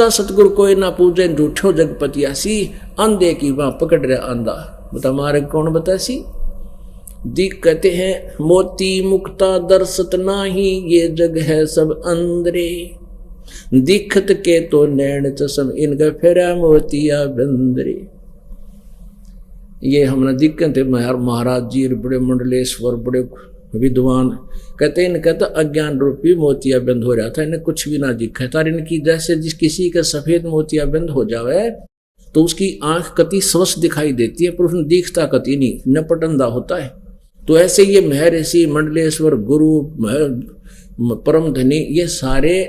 सच्चा सतगुरु कोई ना पूजे, झूठो जगपतियासी, अंधे की वहां पकड़ रहे अंधा, बता मार्ग कौन बतासी। दिख कहते हैं मोती मुक्ता दर्शत नाही, ये जग है सब अंधरे, दिखत के तो नैन चसम, इनका फेरा मोतिया बंदरे। ये हमने दिक्कत थे महाराज जी बड़े मंडलेश्वर बड़े विद्वान, कहते इनका तो अज्ञान रूपी मोतिया बंद हो रहा था, इन्हें कुछ भी ना दिखा था। इनकी जैसे जिस किसी का सफेद मोतिया बंद हो जावे तो उसकी आंख कति स्वस्थ दिखाई देती है, पर उसने दिखता कति नहीं, नपटंदा होता है। तो ऐसे ये महर्षि मंडलेश्वर गुरु परम धनी ये सारे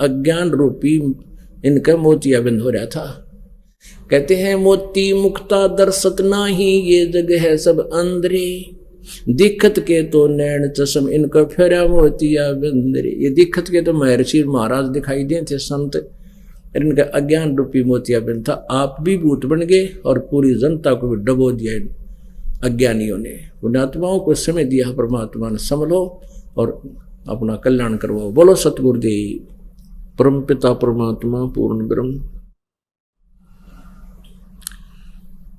अज्ञान रूपी इनका मोतिया बंद हो रहा था। कहते हैं मोती मुक्ता दर्शत नाही, ये जग है सब अंधरे, दिक्कत के तो नैन चश्म, इनका फेरा मोतिया बंदरे। ये दिक्कत के तो महर्षि महाराज दिखाई दिए थे संत, इनका अज्ञान रूपी मोतिया बंद था। आप भी भूत बन गए और पूरी जनता को भी डबो दिया अज्ञानियों ने। पुण्यात्माओं को समय दिया परमात्मा ने, संभलो और अपना कल्याण करवाओ। बोलो सतगुरुदेव परम पिता परमात्मा पूर्ण ब्रह्म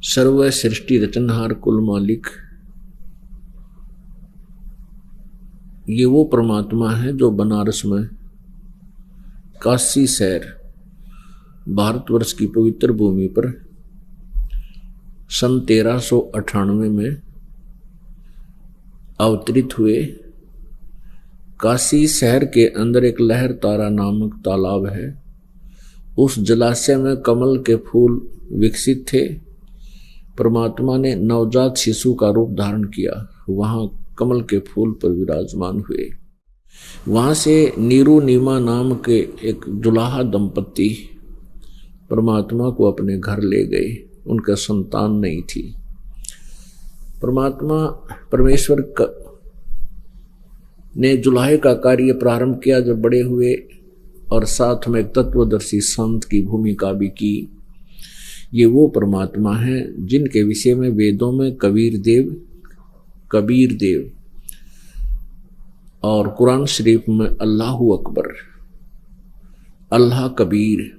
सर्व सृष्टि रचनहार कुल मालिक, ये वो परमात्मा है जो बनारस में काशी शहर भारतवर्ष की पवित्र भूमि पर सन 1398 में अवतरित हुए। काशी शहर के अंदर एक लहर तारा नामक तालाब है, उस जलाशय में कमल के फूल विकसित थे। परमात्मा ने नवजात शिशु का रूप धारण किया, वहां कमल के फूल पर विराजमान हुए। वहां से नीरू नीमा नाम के एक दुल्हा दंपत्ति परमात्मा को अपने घर ले गए, उनका संतान नहीं थी। परमेश्वर ने जुलाहे का कार्य प्रारंभ किया जब बड़े हुए, और साथ में एक तत्वदर्शी संत की भूमिका भी की। ये वो परमात्मा है जिनके विषय में वेदों में कबीर देव और कुरान शरीफ में अल्लाहु अकबर, अल्लाह कबीर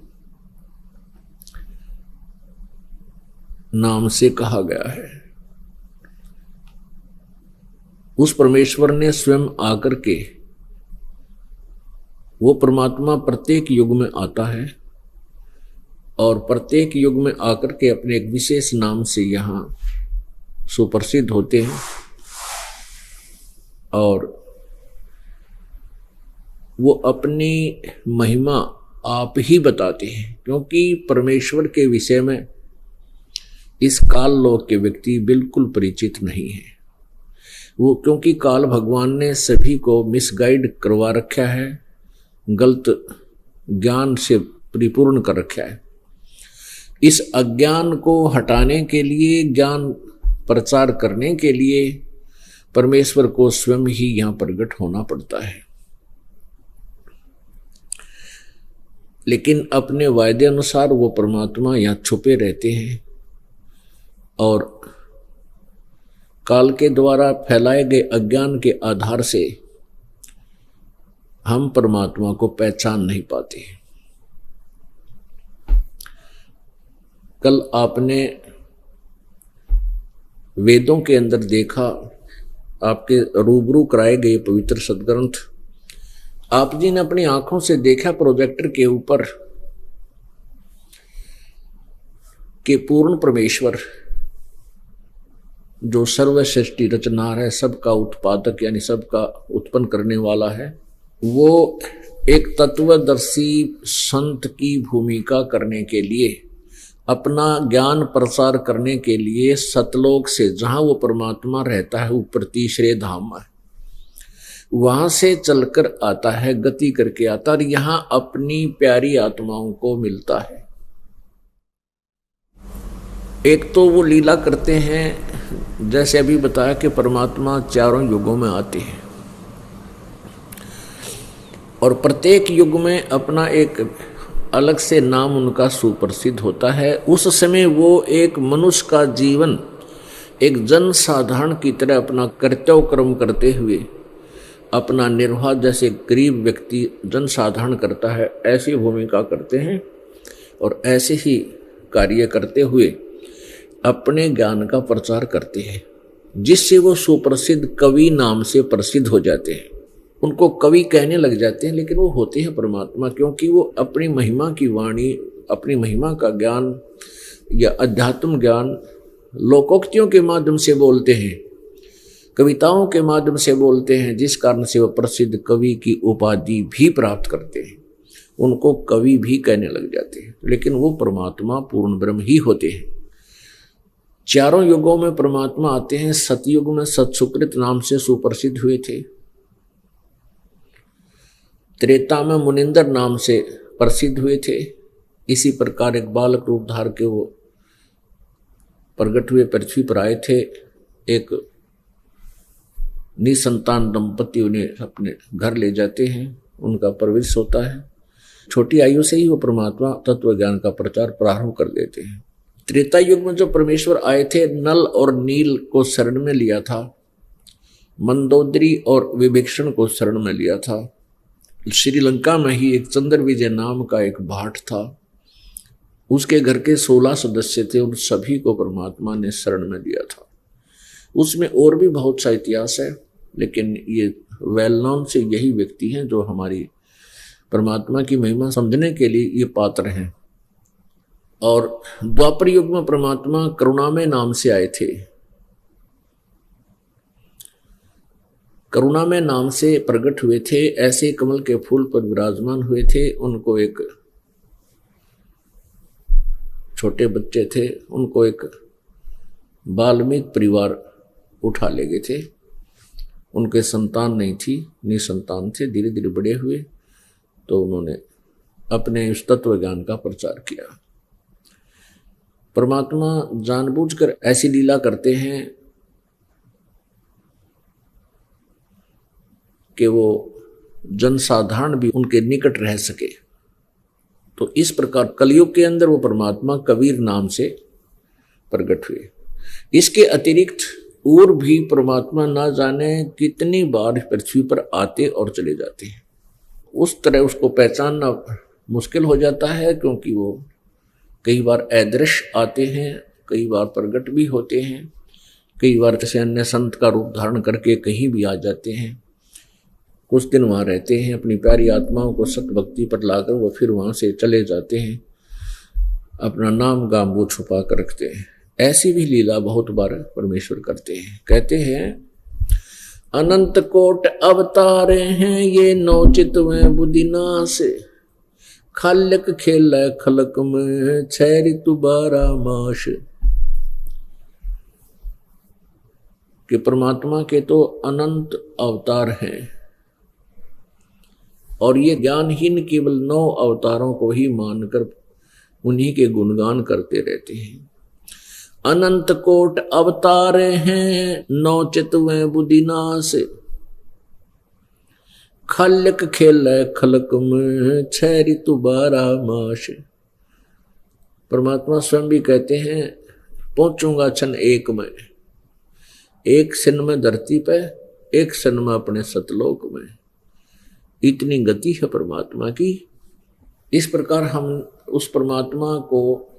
नाम से कहा गया है। उस परमेश्वर ने स्वयं आकर के, वो परमात्मा प्रत्येक युग में आता है और प्रत्येक युग में आकर के अपने एक विशेष नाम से यहाँ सुप्रसिद्ध होते हैं, और वो अपनी महिमा आप ही बताते हैं। क्योंकि परमेश्वर के विषय में इस काल लोक के व्यक्ति बिल्कुल परिचित नहीं है। वो क्योंकि काल भगवान ने सभी को मिसगाइड करवा रखा है, गलत ज्ञान से परिपूर्ण कर रखा है। इस अज्ञान को हटाने के लिए, ज्ञान प्रचार करने के लिए परमेश्वर को स्वयं ही यहाँ प्रकट होना पड़ता है। लेकिन अपने वायदे अनुसार वो परमात्मा यहाँ छुपे रहते हैं और काल के द्वारा फैलाए गए अज्ञान के आधार से हम परमात्मा को पहचान नहीं पाते। कल आपने वेदों के अंदर देखा, आपके रूबरू कराए गए पवित्र सदग्रंथ आप जी ने अपनी आंखों से देखा प्रोजेक्टर के ऊपर कि पूर्ण परमेश्वर जो सर्व सृष्टि रचनार है, सबका उत्पादक यानी सबका उत्पन्न करने वाला है, वो एक तत्वदर्शी संत की भूमिका करने के लिए, अपना ज्ञान प्रसार करने के लिए सतलोक से, जहां वो परमात्मा रहता है ऊपर तीसरे धाम में, वहां से चलकर आता है, गति करके आता है और यहां अपनी प्यारी आत्माओं को मिलता है। एक तो वो लीला करते हैं, जैसे अभी बताया कि परमात्मा चारों युगों में आते हैं और प्रत्येक युग में अपना एक अलग से नाम उनका सुप्रसिद्ध होता है। उस समय वो एक मनुष्य का जीवन एक जन साधारण की तरह अपना कर्तव्य कर्म करते हुए अपना निर्वाह जैसे गरीब व्यक्ति जन साधारण करता है, ऐसी भूमिका करते हैं। और ऐसे ही कार्य करते हुए अपने ज्ञान का प्रचार करते हैं, जिससे वो सुप्रसिद्ध कवि नाम से प्रसिद्ध हो जाते हैं। उनको कवि कहने लग जाते हैं, लेकिन वो होते हैं परमात्मा, क्योंकि वो अपनी महिमा की वाणी, अपनी महिमा का ज्ञान या अध्यात्म ज्ञान लोकोक्तियों के माध्यम से बोलते हैं, कविताओं के माध्यम से बोलते हैं, जिस कारण से वो प्रसिद्ध कवि की उपाधि भी प्राप्त करते हैं। उनको कवि भी कहने लग जाते हैं, लेकिन वो परमात्मा पूर्ण ब्रह्म ही होते हैं। चारों युगों में परमात्मा आते हैं। सतयुग में सतसुकृत नाम से सुप्रसिद्ध हुए थे। त्रेता में मुनिंदर नाम से प्रसिद्ध हुए थे। इसी प्रकार एक बालक रूप धार के वो प्रकट हुए, पृथ्वी पर आए थे। एक निसंतान दंपति उन्हें अपने घर ले जाते हैं, उनका परवरिश होता है। छोटी आयु से ही वो परमात्मा तत्व ज्ञान का प्रचार प्रारंभ कर देते हैं। त्रेता युग में जो परमेश्वर आए थे, नल और नील को शरण में लिया था, मंदोदरी और विभीषण को शरण में लिया था। श्रीलंका में ही एक चंद्र विजय नाम का एक भाट था, उसके घर के 16 सदस्य थे, उन सभी को परमात्मा ने शरण में लिया था। उसमें और भी बहुत सा इतिहास है, लेकिन ये वेल नोन से यही व्यक्ति हैं जो हमारी परमात्मा की महिमा समझने के लिए ये पात्र हैं। और द्वापर युग में परमात्मा करुणामय नाम से आए थे। करुणामय नाम से प्रकट हुए थे। ऐसे कमल के फूल पर विराजमान हुए थे। उनको एक छोटे बच्चे थे, उनको एक बाल्मीक परिवार उठा ले गए थे। उनके संतान नहीं थी, निसंतान थे। धीरे धीरे बड़े हुए तो उन्होंने अपने इस तत्व ज्ञान का प्रचार किया। परमात्मा जानबूझकर ऐसी लीला करते हैं कि वो जनसाधारण भी उनके निकट रह सके। तो इस प्रकार कलयुग के अंदर वो परमात्मा कबीर नाम से प्रकट हुए। इसके अतिरिक्त और भी परमात्मा ना जाने कितनी बार पृथ्वी पर आते और चले जाते हैं। उस तरह उसको पहचानना मुश्किल हो जाता है, क्योंकि वो कई बार अदृश्य आते हैं, कई बार प्रकट भी होते हैं, कई बार जैसे अन्य संत का रूप धारण करके कहीं भी आ जाते हैं। कुछ दिन वहाँ रहते हैं, अपनी प्यारी आत्माओं को सत भक्ति पर लाकर वो फिर वहाँ से चले जाते हैं, अपना नाम गाम वो छुपा कर रखते हैं। ऐसी भी लीला बहुत बार परमेश्वर करते हैं। कहते हैं अनंत कोट अवतारे हैं ये नौचित में बुद्धिनाश, खाल्यक खेल खलक में 6 ऋतु 12 मास। कि परमात्मा के तो अनंत अवतार हैं और ये ज्ञानहीन केवल 9 अवतारों को ही मानकर उन्हीं के गुणगान करते रहते हैं। अनंत कोट अवतारे हैं नौचितवें बुद्धिनाश, खल्यक खेल खलक में 6 ऋतु 12 मास। परमात्मा स्वयं भी कहते हैं पहुंचूंगा क्षण एक में, एक क्षण में धरती पे, एक क्षण में अपने सतलोक में। इतनी गति है परमात्मा की। इस प्रकार हम उस परमात्मा को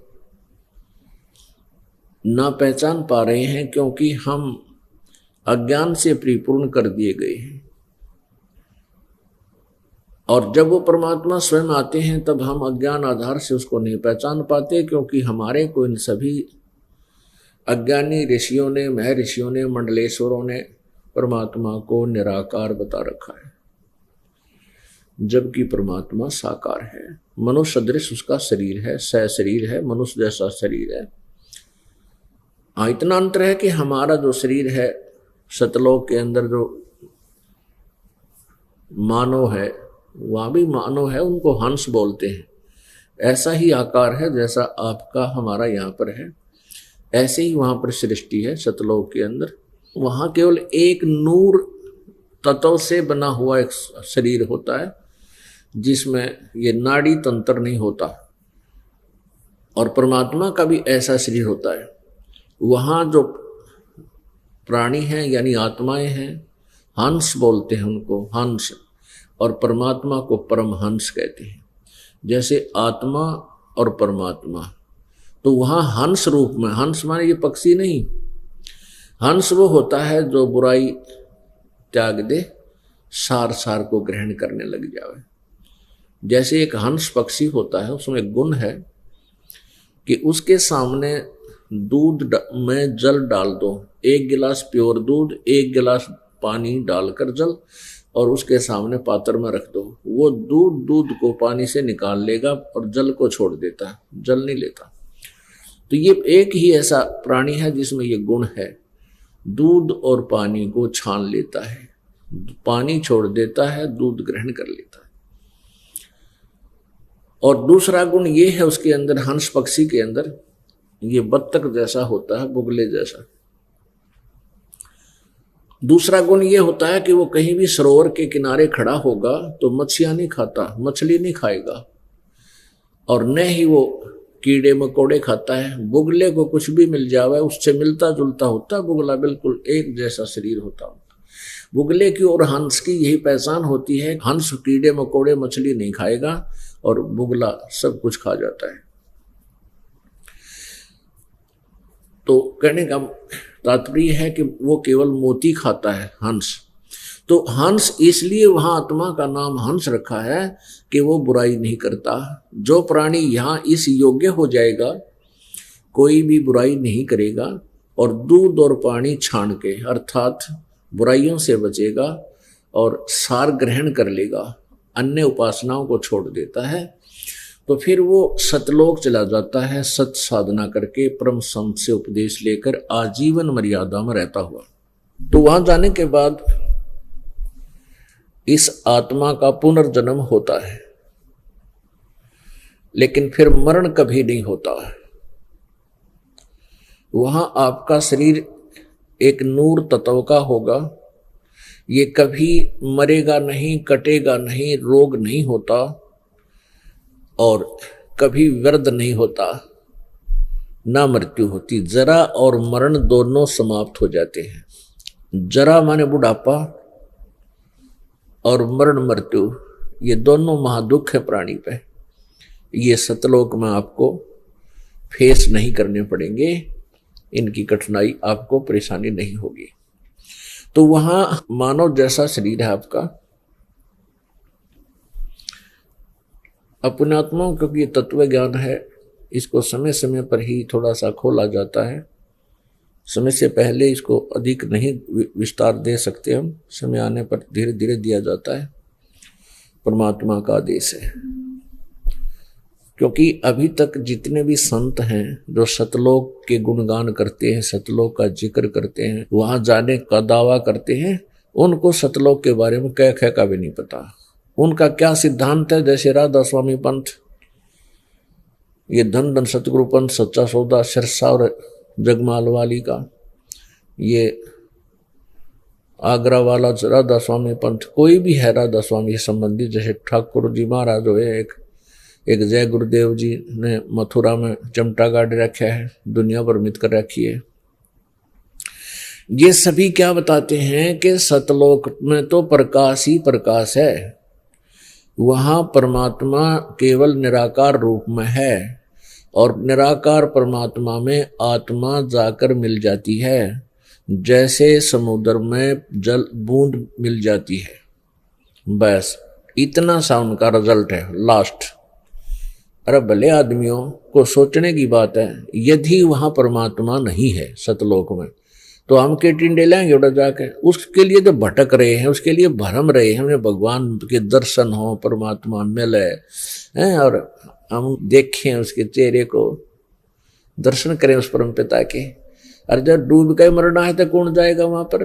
ना पहचान पा रहे हैं, क्योंकि हम अज्ञान से परिपूर्ण कर दिए गए हैं। और जब वो परमात्मा स्वयं आते हैं तब हम अज्ञान आधार से उसको नहीं पहचान पाते, क्योंकि हमारे को इन सभी अज्ञानी ऋषियों ने, महर्षियों ने, मंडलेश्वरों ने परमात्मा को निराकार बता रखा है, जबकि परमात्मा साकार है। मनुष्य सदृश उसका शरीर है, शरीर है, मनुष्य जैसा शरीर है। इतना अंतर है कि हमारा जो शरीर है, सतलोक के अंदर जो मानव है, वहाँ भी मानव है, उनको हंस बोलते हैं। ऐसा ही आकार है जैसा आपका हमारा यहाँ पर है, ऐसे ही वहाँ पर सृष्टि है सतलोक के अंदर। वहाँ केवल एक नूर तत्व से बना हुआ एक शरीर होता है, जिसमें ये नाड़ी तंत्र नहीं होता। और परमात्मा का भी ऐसा शरीर होता है। वहाँ जो प्राणी हैं यानी आत्माएं हैं, हंस बोलते हैं उनको, हंस, और परमात्मा को परमहंस कहते हैं। जैसे आत्मा और परमात्मा। तो वहां हंस रूप में, हंस माने ये पक्षी नहीं, हंस वो होता है जो बुराई त्याग दे, सार सार को ग्रहण करने लग जावे। जैसे एक हंस पक्षी होता है, उसमें गुण है कि उसके सामने दूध में जल डाल दो, 1 गिलास प्योर दूध, 1 गिलास पानी डालकर जल, और उसके सामने पात्र में रख दो, वो दूध को पानी से निकाल लेगा और जल को छोड़ देता है, जल नहीं लेता। तो ये एक ही ऐसा प्राणी है जिसमें ये गुण है, दूध और पानी को छान लेता है, पानी छोड़ देता है, दूध ग्रहण कर लेता है। और दूसरा गुण ये है उसके अंदर, हंस पक्षी के अंदर, ये बत्तख जैसा होता है, बुगले जैसा। दूसरा गुण ये होता है कि वो कहीं भी सरोवर के किनारे खड़ा होगा तो मछलियां नहीं खाता, मछली नहीं खाएगा, और न ही वो कीड़े मकोड़े खाता है। बुगले को कुछ भी मिल जावे, उससे मिलता जुलता होता, बुगला बिल्कुल एक जैसा शरीर होता। बुगले की और हंस की यही पहचान होती है, हंस कीड़े मकोड़े मछली नहीं खाएगा और बुगला सब कुछ खा जाता है। तो कहने का तात्पर्य है कि वो केवल मोती खाता है हंस। तो हंस इसलिए वहां आत्मा का नाम हंस रखा है कि वो बुराई नहीं करता। जो प्राणी यहाँ इस योग्य हो जाएगा, कोई भी बुराई नहीं करेगा, और दूध और पानी छान के अर्थात बुराइयों से बचेगा और सार ग्रहण कर लेगा, अन्य उपासनाओं को छोड़ देता है, तो फिर वो सतलोक चला जाता है, सत साधना करके परम संत से उपदेश लेकर आजीवन मर्यादा में रहता हुआ। तो वहां जाने के बाद इस आत्मा का पुनर्जन्म होता है, लेकिन फिर मरण कभी नहीं होता। वहां आपका शरीर एक नूर तत्व का होगा, ये कभी मरेगा नहीं, कटेगा नहीं, रोग नहीं होता और कभी व्यर्थ नहीं होता, ना मृत्यु होती। जरा और मरण दोनों समाप्त हो जाते हैं। जरा माने बुढ़ापा और मरण मृत्यु, ये दोनों महादुख है प्राणी पे। ये सतलोक में आपको फेस नहीं करने पड़ेंगे, इनकी कठिनाई आपको परेशानी नहीं होगी। तो वहां मानव जैसा शरीर है आपका। अपने आत्मा क्योंकि ये तत्व ज्ञान है, इसको समय समय पर ही थोड़ा सा खोला जाता है, समय से पहले इसको अधिक नहीं विस्तार दे सकते हम, समय आने पर धीरे धीरे दिया जाता है, परमात्मा का आदेश है। क्योंकि अभी तक जितने भी संत हैं जो सतलोक के गुणगान करते हैं, सतलोक का जिक्र करते हैं, वहां जाने का दावा करते हैं, उनको सतलोक के बारे में कह का भी नहीं पता। उनका क्या सिद्धांत है, जैसे राधा स्वामी पंथ, ये धन धन सतगुरु पंथ, सच्चा सौदा, सिरसा और जगमाल वाली का, ये आगरा वाला राधा स्वामी पंथ, कोई भी है राधा स्वामी संबंधी, जैसे ठाकुर जी महाराज हो, एक जय गुरुदेव जी ने मथुरा में चमटा गाड़ रखा है, दुनिया भ्रमित कर रखी है। ये सभी क्या बताते हैं कि सतलोक में तो प्रकाश ही प्रकाश है, वहां परमात्मा केवल निराकार रूप में है, और निराकार परमात्मा में आत्मा जाकर मिल जाती है, जैसे समुद्र में जल बूंद मिल जाती है। बस इतना सा उनका रिजल्ट है लास्ट। अरे भले आदमियों को सोचने की बात है, यदि वहां परमात्मा नहीं है सतलोक में, तो हम के टिंडे लेंगे उड़ा जाके। उसके लिए तो भटक रहे हैं, उसके लिए भरम रहे हैं, हमें भगवान के दर्शन हो, परमात्मा मिले हैं, और हम देखें उसके चेहरे को, दर्शन करें उस परम पिता के। अरे जब डूब के मरना है तो कौन जाएगा वहां पर,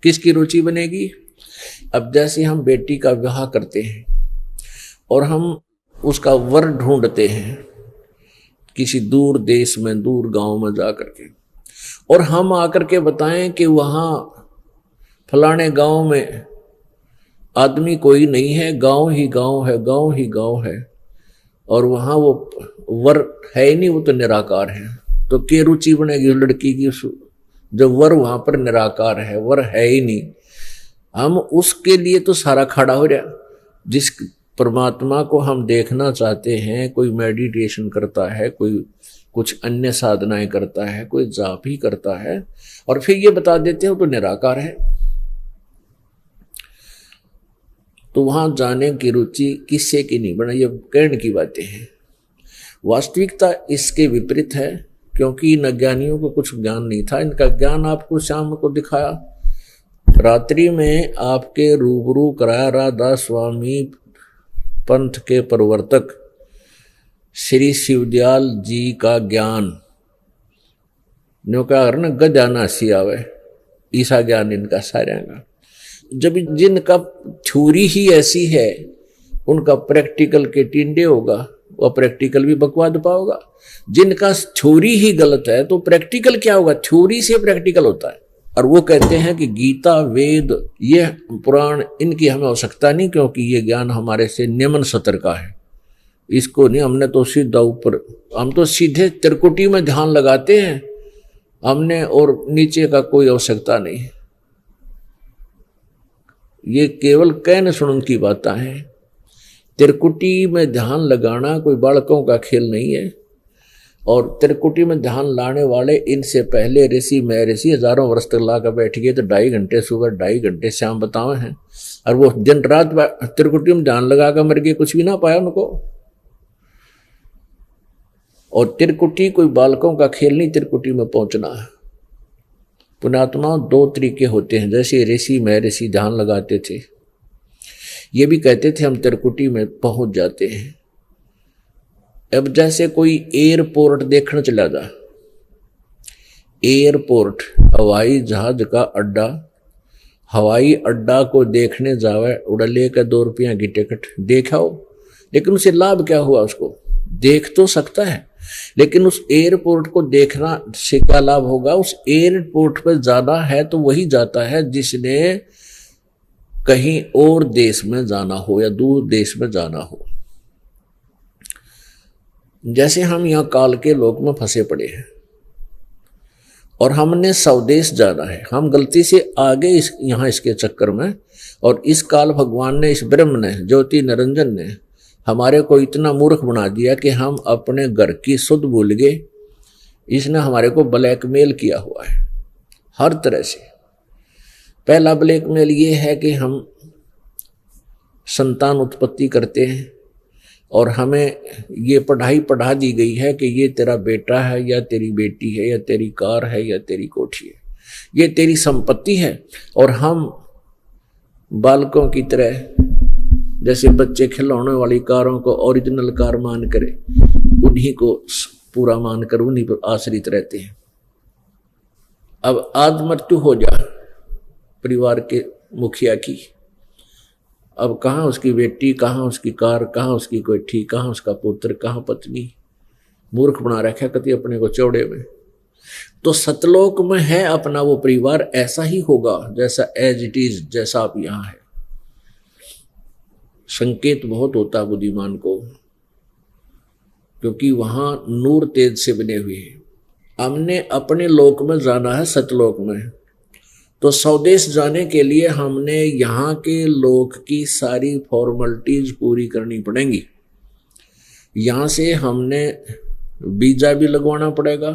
किसकी रुचि बनेगी। अब जैसे हम बेटी का विवाह करते हैं और हम उसका वर ढूंढते हैं किसी दूर देश में, दूर गांव में जा करके, और हम आकर के बताएं कि वहां फलाने गांव में आदमी कोई नहीं है, गांव ही गांव है, गांव ही गांव है, और वहां वो वर है ही नहीं, वो तो निराकार है, तो क्या रुचि बनेगी उस लड़की की, जब वर वहां पर निराकार है, वर है ही नहीं। हम उसके लिए तो सारा खड़ा हो रहा, जिस परमात्मा को हम देखना चाहते हैं, कोई मेडिटेशन करता है, कोई कुछ अन्य साधनाएं करता है, कोई जाप ही करता है, और फिर ये बता देते हो तो निराकार है। तो वहां जाने की रुचि किससे की नहीं बना, ये कहने की बातें हैं। वास्तविकता इसके विपरीत है, क्योंकि इन अज्ञानियों को कुछ ज्ञान नहीं था। इनका ज्ञान आपको शाम को दिखाया, रात्रि में आपके रूबरू कराया राधादास स्वामी पंथ के प्रवर्तक श्री शिवदयाल जी का ज्ञान। न्यो कहा ना गजा नासी आवे, ईसा ज्ञान इनका सारा का। जब जिनका थ्योरी ही ऐसी है, उनका प्रैक्टिकल के टिंडे होगा, वह प्रैक्टिकल भी बकवाद पाओगा। जिनका थ्योरी ही गलत है तो प्रैक्टिकल क्या होगा, थ्योरी से प्रैक्टिकल होता है। और वो कहते हैं कि गीता, वेद, ये पुराण, इनकी हमें आवश्यकता नहीं, क्योंकि ये ज्ञान हमारे से निम्न स्तर का है, इसको नहीं। हमने तो सीधा ऊपर, हम तो सीधे त्रिकुटी में ध्यान लगाते हैं, हमने और नीचे का कोई आवश्यकता नहीं है। ये केवल कहने सुनने की बातें हैं। त्रिकुटी में ध्यान लगाना कोई बालकों का खेल नहीं है। और त्रिकुटी में ध्यान लाने वाले इनसे पहले ऋषि महर्षि हजारों वर्ष तक ला कर बैठ गए, तो 2.5 घंटे सुबह 2.5 घंटे शाम बतावे हैं, और वो दिन रात त्रिकुटी में ध्यान लगा कर मर गए, कुछ भी ना पाया उनको। और त्रिकुटी कोई बालकों का खेल नहीं, त्रिकुटी में पहुंचना है। पुण्यात्मा 2 तरीके होते हैं, जैसे ऋषि महर्षि ध्यान लगाते थे, ये भी कहते थे हम त्रिकुटी में पहुंच जाते हैं। अब जैसे कोई एयरपोर्ट देखने चला जा, एयरपोर्ट हवाई जहाज का अड्डा, हवाई अड्डा को देखने जावे, उड़ले का 2 रुपया की टिकट देखाओ, लेकिन उसे लाभ क्या हुआ? उसको देख तो सकता है, लेकिन उस एयरपोर्ट को देखना से क्या लाभ होगा? उस एयरपोर्ट पर जाना है तो वही जाता है जिसने कहीं और देश में जाना हो या दूर देश में जाना हो। जैसे हम यहाँ काल के लोक में फंसे पड़े हैं और हमने स्वदेश जाना है, हम गलती से आगे यहाँ इसके चक्कर में, और इस काल भगवान ने, इस ब्रह्म ने, ज्योति निरंजन ने हमारे को इतना मूर्ख बना दिया कि हम अपने घर की सुध भूल गए। इसने हमारे को ब्लैकमेल किया हुआ है हर तरह से। पहला ब्लैकमेल ये है कि हम संतान उत्पत्ति करते हैं और हमें ये पढ़ाई पढ़ा दी गई है कि ये तेरा बेटा है या तेरी बेटी है या तेरी कार है या तेरी कोठी है, ये तेरी संपत्ति है। और हम बालकों की तरह, जैसे बच्चे खिलौने वाली कारों को ओरिजिनल कार मान करे, उन्हीं को पूरा मानकर उन्हीं पर आश्रित रहते हैं। अब आज मृत्यु हो जा परिवार के मुखिया की, अब कहाँ उसकी बेटी, कहाँ उसकी कार, कहाँ उसकी कोठी, कहाँ उसका पुत्र, कहाँ पत्नी, मूर्ख बना रखा कति अपने को चौड़े में। तो सतलोक में है अपना वो परिवार, ऐसा ही होगा जैसा एज इट इज, जैसा आप यहाँ है। संकेत बहुत होता है बुद्धिमान को, क्योंकि वहां नूर तेज से बने हुए हैं। हमने अपने लोक में जाना है, सतलोक में, तो स्वदेश जाने के लिए हमने यहाँ के लोक की सारी फॉर्मेलिटीज पूरी करनी पड़ेंगी। यहाँ से हमने वीजा भी लगवाना पड़ेगा,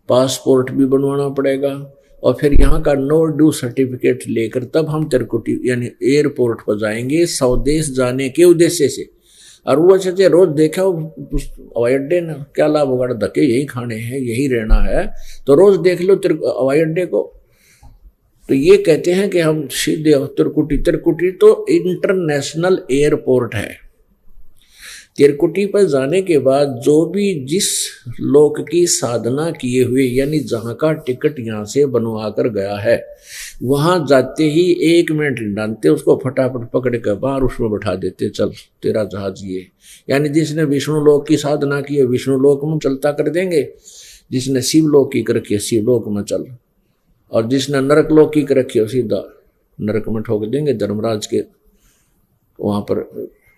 पासपोर्ट भी बनवाना पड़ेगा, और फिर यहाँ का नो ड्यू सर्टिफिकेट लेकर तब हम त्रिकुटी यानी एयरपोर्ट पर जाएंगे स्वदेश जाने के उद्देश्य से। और वो अच्छे रोज देखा हवाई अड्डे ना, क्या लाभ होगा? धक्के यही खाने हैं, यही रहना है, तो रोज देख लो हवाई अड्डे को। तो ये कहते हैं कि हम सीधे त्रिकुटी, त्रिकुटी तो इंटरनेशनल एयरपोर्ट है। त्रिकुटी पर जाने के बाद जो भी जिस लोक की साधना किए हुए, यानी जहाँ का टिकट यहाँ से बनवा कर गया है, वहां जाते ही 1 मिनट डालते, उसको फटाफट पकड़ कर बाहर उसमें बैठा देते, चल तेरा जहाज ये। यानी जिसने विष्णु लोक की साधना की है विष्णु लोक में चलता कर देंगे, जिसने शिव लोक की कर रखी है शिव लोक में चल, और जिसने नरक लोक की कर रखी है सीधा नरक में ठोक देंगे, धर्मराज के वहां पर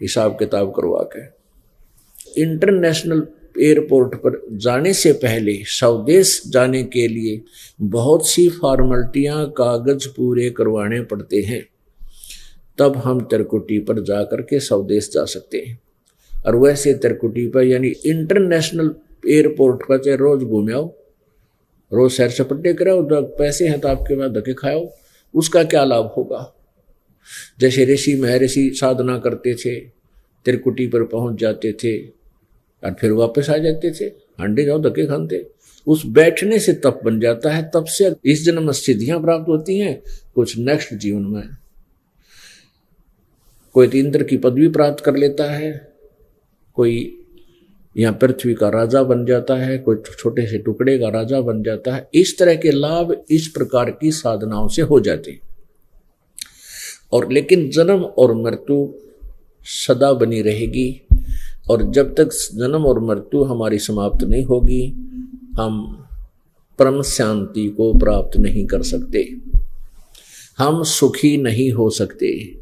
हिसाब किताब करवा के। इंटरनेशनल एयरपोर्ट पर जाने से पहले स्वदेश जाने के लिए बहुत सी फॉर्मेलिटियां, कागज पूरे करवाने पड़ते हैं। तब हम त्रिकुटी पर जा करके स्वदेश जा सकते हैं। और वैसे त्रिकुटी पर यानी इंटरनेशनल एयरपोर्ट पर चाहे रोज घूमे आओ, रोज सैर सपट्टे कराओ, पैसे हैं तो आपके पास धक्के खाओ, उसका क्या लाभ होगा। जैसे ऋषि महर्षि साधना करते थे, त्रिकुटी पर पहुंच जाते थे और फिर वापस आ जाते थे, हांडे जाओ धक्के खाते। उस बैठने से तप बन जाता है, तप से इस जन्म में सिद्धियां प्राप्त होती हैं, कुछ नेक्स्ट जीवन में कोई इंद्र की पदवी प्राप्त कर लेता है, कोई यहाँ पृथ्वी का राजा बन जाता है, कोई छोटे से टुकड़े का राजा बन जाता है। इस तरह के लाभ इस प्रकार की साधनाओं से हो जाते हैं। और लेकिन जन्म और मृत्यु सदा बनी रहेगी, और जब तक जन्म और मृत्यु हमारी समाप्त नहीं होगी, हम परम शांति को प्राप्त नहीं कर सकते, हम सुखी नहीं हो सकते।